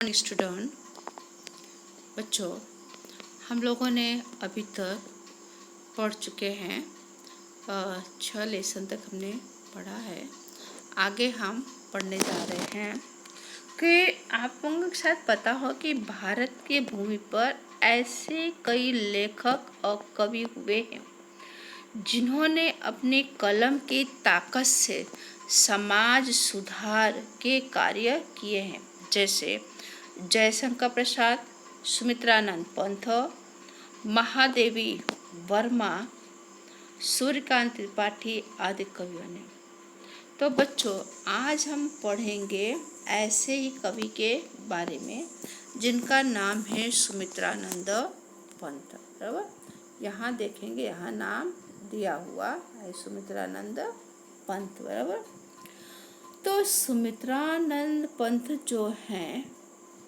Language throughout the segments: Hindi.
स्टूडेंट बच्चों, हम लोगों ने अभी तक पढ़ चुके हैं 6 लेसन तक हमने पढ़ा है। आगे हम पढ़ने जा रहे हैं कि आप लोगों को शायद पता हो कि भारत की भूमि पर ऐसे कई लेखक और कवि हुए हैं जिन्होंने अपनी कलम की ताकत से समाज सुधार के कार्य किए हैं, जैसे जयशंकर प्रसाद, सुमित्रानंद पंत, महादेवी वर्मा, सूर्यकांत त्रिपाठी आदि कवियों ने। तो बच्चों, आज हम पढ़ेंगे ऐसे ही कवि के बारे में जिनका नाम है सुमित्रानंद पंत। बराबर, यहाँ देखेंगे, यहाँ नाम दिया हुआ है सुमित्रानंद पंत। बराबर, तो सुमित्रानंद पंत जो हैं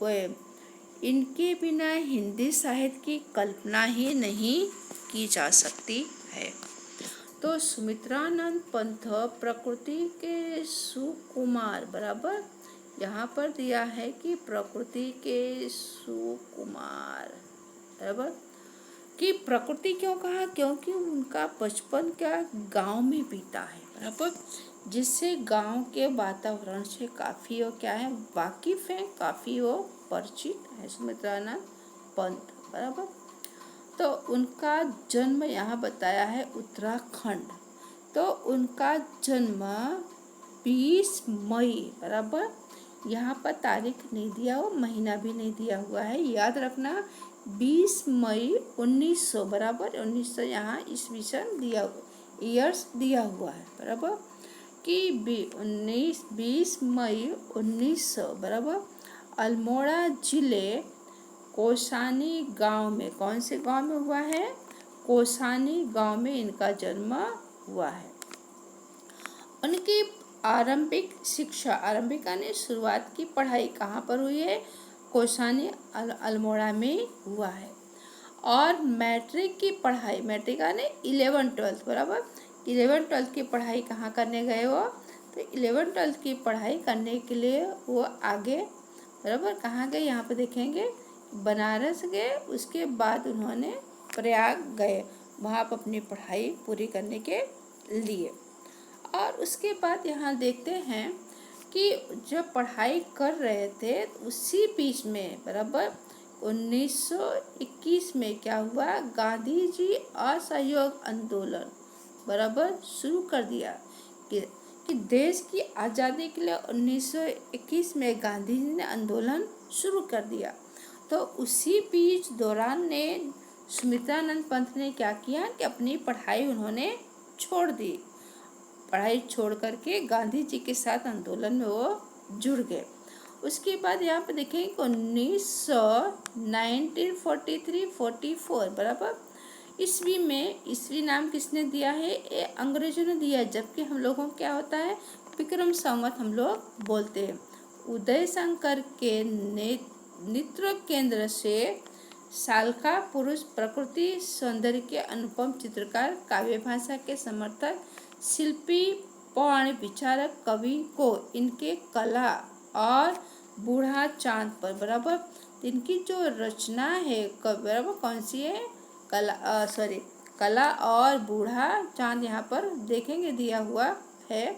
वो, इनके बिना हिंदी साहित्य की कल्पना ही नहीं की जा सकती है। तो सुमित्रानंद पंत प्रकृति के सुकुमार, बराबर यहाँ पर दिया है कि प्रकृति के सुकुमार, बराबर कि प्रकृति क्यों कहा, क्योंकि उनका बचपन क्या गांव में बीता है, बराबर, जिससे गांव के वातावरण से काफ़ी वो क्या है वाकिफ है, काफ़ी वो परिचित है सुमित्रानंद पंत। बराबर, तो उनका जन्म यहाँ बताया है उत्तराखंड। तो उनका जन्म 20 मई, बराबर यहाँ पर तारीख नहीं दिया हुआ, महीना भी नहीं दिया हुआ है, याद रखना 20 मई 1900, बराबर 1900 यहाँ ईस्वी सन दिया हुआ, ईयर्स दिया हुआ है, बराबर कि 20 मई 1900, बराबर अल्मोड़ा जिले कोसानी गांव में, कौन से गांव में हुआ है, कोसानी गांव में इनका जन्म हुआ है। उनकी आरंभिक शिक्षा, आरंभिक यानी शुरुआत की पढ़ाई कहाँ पर हुई है, कोसानी अल्मोड़ा में हुआ है। और मैट्रिक की पढ़ाई, मैट्रिक यानी 11-12, बराबर 11-12 की पढ़ाई कहाँ करने गए वो, तो 11-12 की पढ़ाई करने के लिए वो आगे, बराबर कहाँ गए, यहाँ पर देखेंगे बनारस गए, उसके बाद उन्होंने प्रयाग गए वहाँ पर अपनी पढ़ाई पूरी करने के लिए। और उसके बाद यहाँ देखते हैं कि जब पढ़ाई कर रहे थे उसी बीच में, बराबर 1921 में क्या हुआ, गांधी जी असहयोग आंदोलन, बराबर शुरू कर दिया कि देश की आज़ादी के लिए 1921 में गांधी जी ने आंदोलन शुरू कर दिया। तो उसी बीच दौरान ने सुमित्रानंद पंत ने क्या किया कि अपनी पढ़ाई उन्होंने छोड़ दी, पढ़ाई छोड़ करके गांधी जी के साथ आंदोलन में वो जुड़ गए। उसके बाद यहाँ पे देखें 1943-44, बराबर ईस्वी में, ईस्वी नाम किसने दिया है, ये अंग्रेजों ने दिया, जबकि हम लोगों को क्या होता है विक्रम संवत हम लोग बोलते हैं। उदय शंकर के नेतृत्व केंद्र से सालका पुरुष, प्रकृति सौंदर्य के अनुपम चित्रकार, काव्य भाषा के समर्थक, शिल्पी, पौराणिक विचारक, कवि को इनके कला और बूढ़ा चांद पर, बराबर इनकी जो रचना है बराबर कौन सी है, कला और बूढ़ा चांद यहाँ पर देखेंगे दिया हुआ है,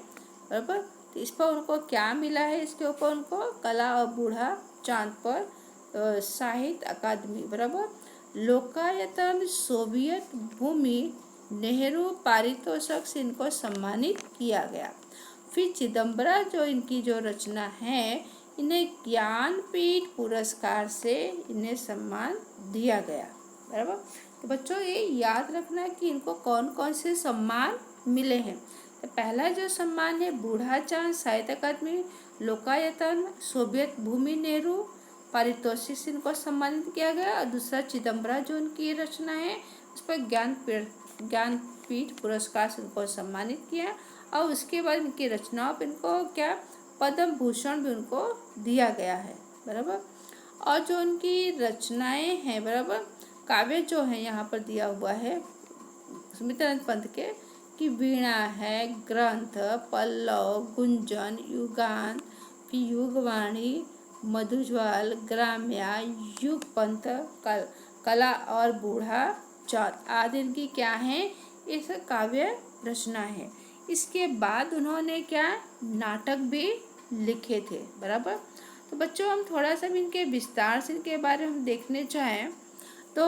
बराबर तो इस पर उनको क्या मिला है, इसके ऊपर उनको कला और बूढ़ा चांद पर साहित्य अकादमी, बराबर लोकायतन, सोवियत भूमि, नेहरू पारितोषिक से इनको सम्मानित किया गया। फिर चिदम्बरा जो इनकी जो रचना है, इन्हें ज्ञानपीठ पुरस्कार से इन्हें सम्मान दिया गया, बराबर। तो बच्चों ये याद रखना कि इनको कौन कौन से सम्मान मिले हैं। तो पहला जो सम्मान है बूढ़ा चांद साहित्य अकादमी, लोकायतन, सोवियत भूमि, नेहरू पारितोषिक से इनको सम्मानित किया गया, और दूसरा चिदम्बरा जो उनकी रचना है उस पर ज्ञानपीठ पुरस्कार से उनको सम्मानित किया, और उसके बाद इनकी रचनाओं पर इनको क्या पद्म भूषण भी उनको दिया गया है, बराबर। और जो उनकी रचनाएं हैं, बराबर काव्य जो है यहाँ पर दिया हुआ है सुमित्रानंद पंत के कि वीणा है, ग्रंथ, पल्लव, गुंजन, युगान, फिर युगवाणी, मधुज्वाल, ग्राम्या, युग पंथ, कला और बूढ़ा चौथ आदि इनकी क्या है, इस काव्य रचना है। इसके बाद उन्होंने क्या नाटक भी लिखे थे, बराबर। तो बच्चों हम थोड़ा सा भी इनके विस्तार से इनके बारे में देखने चाहें तो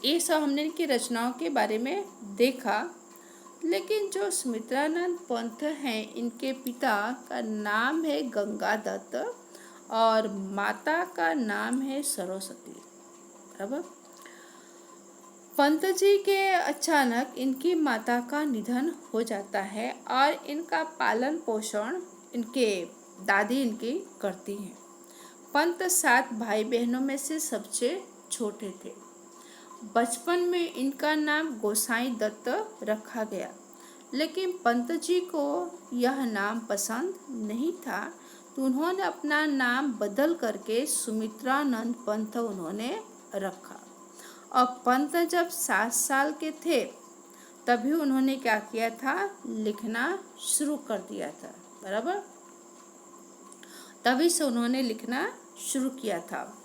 ये सब हमने इनकी रचनाओं के बारे में देखा। लेकिन जो सुमित्रानंद पंत हैं, इनके पिता का नाम है गंगादत्त और माता का नाम है सरस्वती, बराबर। पंत जी के अचानक इनकी माता का निधन हो जाता है और इनका पालन पोषण इनके दादी इनकी करती हैं। पंत 7 भाई बहनों में से सबसे छोटे थे। बचपन में इनका नाम गोसाई दत्त रखा गया, लेकिन पंत जी को यह नाम पसंद नहीं था, तो उन्होंने अपना नाम बदल करके सुमित्रानंद पंत उन्होंने रखा। और पंत जब 7 साल के थे तभी उन्होंने क्या किया था, लिखना शुरू कर दिया था, बराबर। तभी से उन्होंने लिखना शुरू किया था।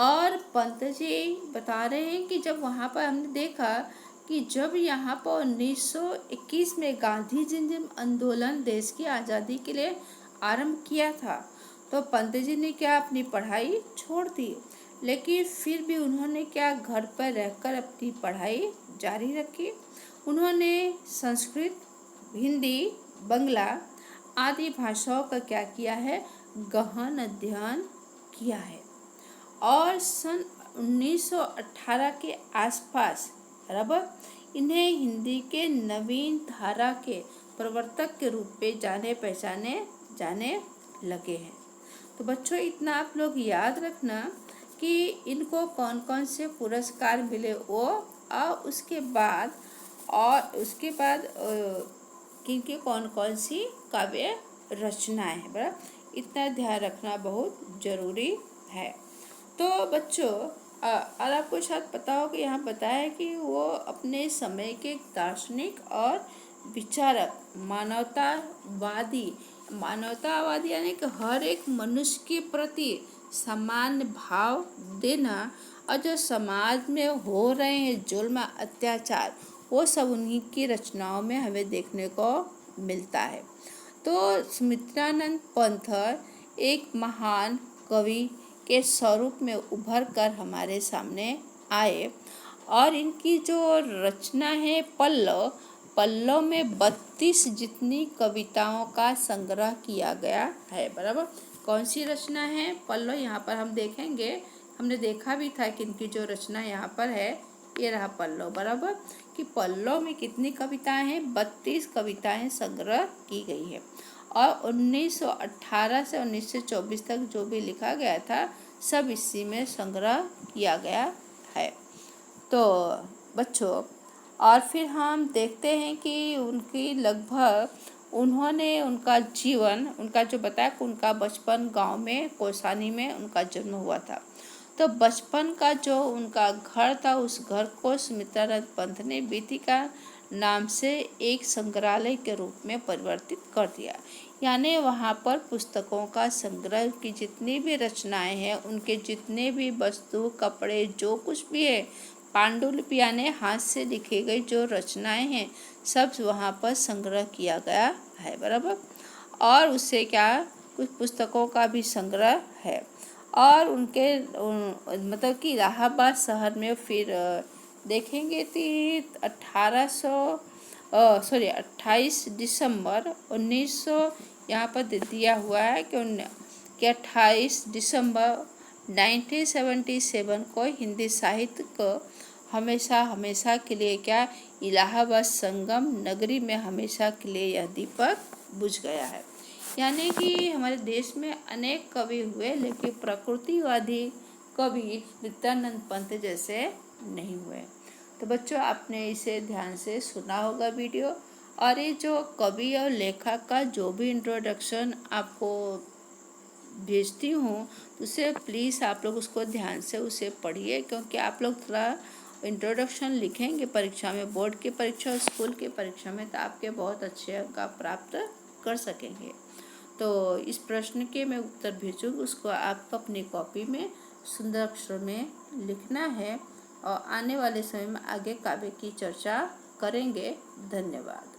और पंत जी बता रहे हैं कि जब वहाँ पर हमने देखा कि जब यहाँ पर 1921 में गांधी जी ने आंदोलन देश की आज़ादी के लिए आरंभ किया था, तो पंत जी ने क्या अपनी पढ़ाई छोड़ दी, लेकिन फिर भी उन्होंने क्या घर पर रहकर अपनी पढ़ाई जारी रखी। उन्होंने संस्कृत, हिंदी, बंगला आदि भाषाओं का क्या किया है, गहन अध्ययन किया है। और सन 1918 के आसपास, बराबर, इन्हें हिंदी के नवीन धारा के प्रवर्तक के रूप में जाने पहचाने जाने लगे हैं। तो बच्चों इतना आप लोग याद रखना कि इनको कौन कौन से पुरस्कार मिले वो, और उसके बाद किनके कौन कौन सी काव्य रचनाएं हैं, बराबर। इतना ध्यान रखना बहुत जरूरी है। तो बच्चों और आपको शायद पता हो कि यहाँ बताया कि वो अपने समय के दार्शनिक और विचारक, मानवतावादी यानी कि हर एक मनुष्य के प्रति समान भाव देना, और जो समाज में हो रहे हैं जुल्म अत्याचार, वो सब उन्हीं की रचनाओं में हमें देखने को मिलता है। तो सुमित्रानंद पंत एक महान कवि के स्वरूप में उभर कर हमारे सामने आए, और इनकी जो रचना है पल्लव में 32 जितनी कविताओं का संग्रह किया गया है, बराबर। कौन सी रचना है, पल्लव। यहाँ पर हम देखेंगे, हमने देखा भी था कि इनकी जो रचना यहाँ पर है ये रहा पल्लव, बराबर। कि पल्लव में कितनी कविताएं हैं, 32 कविताएं संग्रह की गई है। और 1918 से 1924 तक जो भी लिखा गया था सब इसी में संग्रह किया गया है। तो बच्चों और फिर हम देखते हैं कि उनकी लगभग उनका जीवन, उनका जो बताया कि उनका बचपन गांव में कौसानी में उनका जन्म हुआ था। तो बचपन का जो उनका घर था, उस घर को सुमित्रानंद पंत ने बीतिका नाम से एक संग्रहालय के रूप में परिवर्तित कर दिया। यानी वहाँ पर पुस्तकों का संग्रह की जितनी भी रचनाएं हैं, उनके जितने भी वस्तु, कपड़े, जो कुछ भी है, पांडुलिपि यानी हाथ से लिखी गई जो रचनाएं हैं, सब वहाँ पर संग्रह किया गया है, बराबर। और उससे क्या कुछ पुस्तकों का भी संग्रह है। और उनके मतलब कि इलाहाबाद शहर में फिर देखेंगे कि 28 दिसंबर 1900 यहाँ पर दिया हुआ है कि 28 दिसंबर 1977 को हिंदी साहित्य को हमेशा के लिए क्या इलाहाबाद संगम नगरी में हमेशा के लिए यह दीपक बुझ गया है। यानी कि हमारे देश में अनेक कवि हुए, लेकिन प्रकृतिवादी कवि सुमित्रानंद पंत जैसे नहीं हुए। तो बच्चों आपने इसे ध्यान से सुना होगा वीडियो, और ये जो कवि और लेखक का जो भी इंट्रोडक्शन आपको भेजती हूँ उसे प्लीज़ आप लोग उसको ध्यान से उसे पढ़िए, क्योंकि आप लोग थोड़ा इंट्रोडक्शन लिखेंगे परीक्षा में, बोर्ड की परीक्षा और स्कूल की परीक्षा में, तो आपके बहुत अच्छे अंक आप प्राप्त कर सकेंगे। तो इस प्रश्न के मैं उत्तर भेजूँगी, उसको आपको अपनी कॉपी में सुंदर अक्षरों में लिखना है और आने वाले समय में आगे काव्य की चर्चा करेंगे। धन्यवाद।